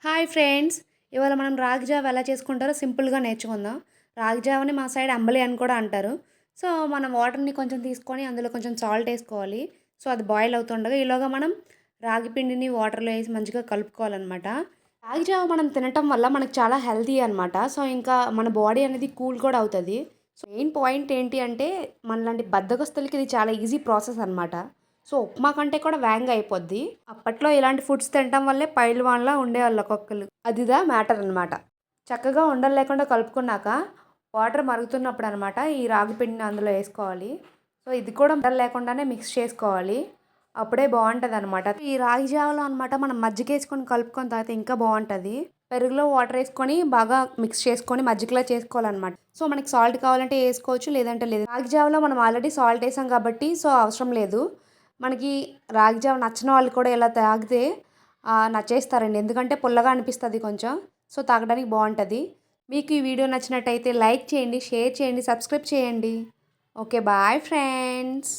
Hi friends! ఇవాళ మనం రాగి జావ ఎలా చేసుకుంటారో సింపుల్‌గా నేర్చుకుందాం. రాగి జావని మా సైడ్ అంబలి అని కూడా అంటారు. సో, మనం వాటర్‌ని కొంచెం తీసుకొని అందులో కొంచెం సాల్ట్ ఏసుకోవాలి. సో, అది బాయిల్ అవుతుండగా ఈలోగా మనం రాగి పిండిని వాటర్‌లో ఏసి మంచిగా కలుపుకోవాలనమాట. రాగి జావ మనం తినటం వల్ల మనకు చాలా హెల్తీ అనమాట. సో, ఇంకా మన బాడీ అనేది కూల్ కూడా అవుతది. సో, మెయిన్ పాయింట్ ఏంటి అంటే మనలాంటి బద్ధకస్తులకి ఇది చాలా ఈజీ ప్రాసెస్ అనమాట. సో, ఉప్మా కంటే కూడా వేగంగా అయిపోద్ది. అప్పట్లో ఇలాంటి ఫుడ్స్ తినటం వల్లే పైల్వాన్‌లా ఉండేవాళ్ళు ఒక్కొక్కళ్ళు. అదిదా మ్యాటర్ అనమాట. చక్కగా ఉండలు లేకుండా కలుపుకున్నాక వాటర్ మరుగుతున్నప్పుడు అనమాట ఈ రాగి పిండిని అందులో ఏసుకోవాలి. సో, ఇది కూడా ఉండలు లేకుండానే మిక్స్ చేసుకోవాలి. అప్పుడే బావుంటదనమాట. ఈ రాగి జావలో అనమాట మనం మజ్జిగేసుకొని కలుపుకొని తాగితే ఇంకా బావుంటది. పెరుగులో వాటర్ ఏసుకొని బాగా మిక్స్ చేసుకొని మజ్జిగలా చేసుకోవాలనమాట. సో, మనకి సాల్ట్ కావాలంటే ఏసుకోవచ్చు. లేదంటే లేదు. రాగి జావలో మనం ఆల్రెడీ సాల్ట్ ఏసాం కాబట్టి సో, అవసరం లేదు. మనకి రాగి జావ నచ్చని వాళ్ళు కూడా ఇలా తాగితే నచ్చేస్తారండి. ఎందుకంటే పుల్లగా అనిపిస్తది కొంచెం. సో, తాగడానికి బావుంటది. మీకు ఈ వీడియో నచ్చినట్టయితే లైక్ చేయండి, షేర్ చేయండి, సబ్స్క్రైబ్ చేయండి. ఓకే. Bye friends.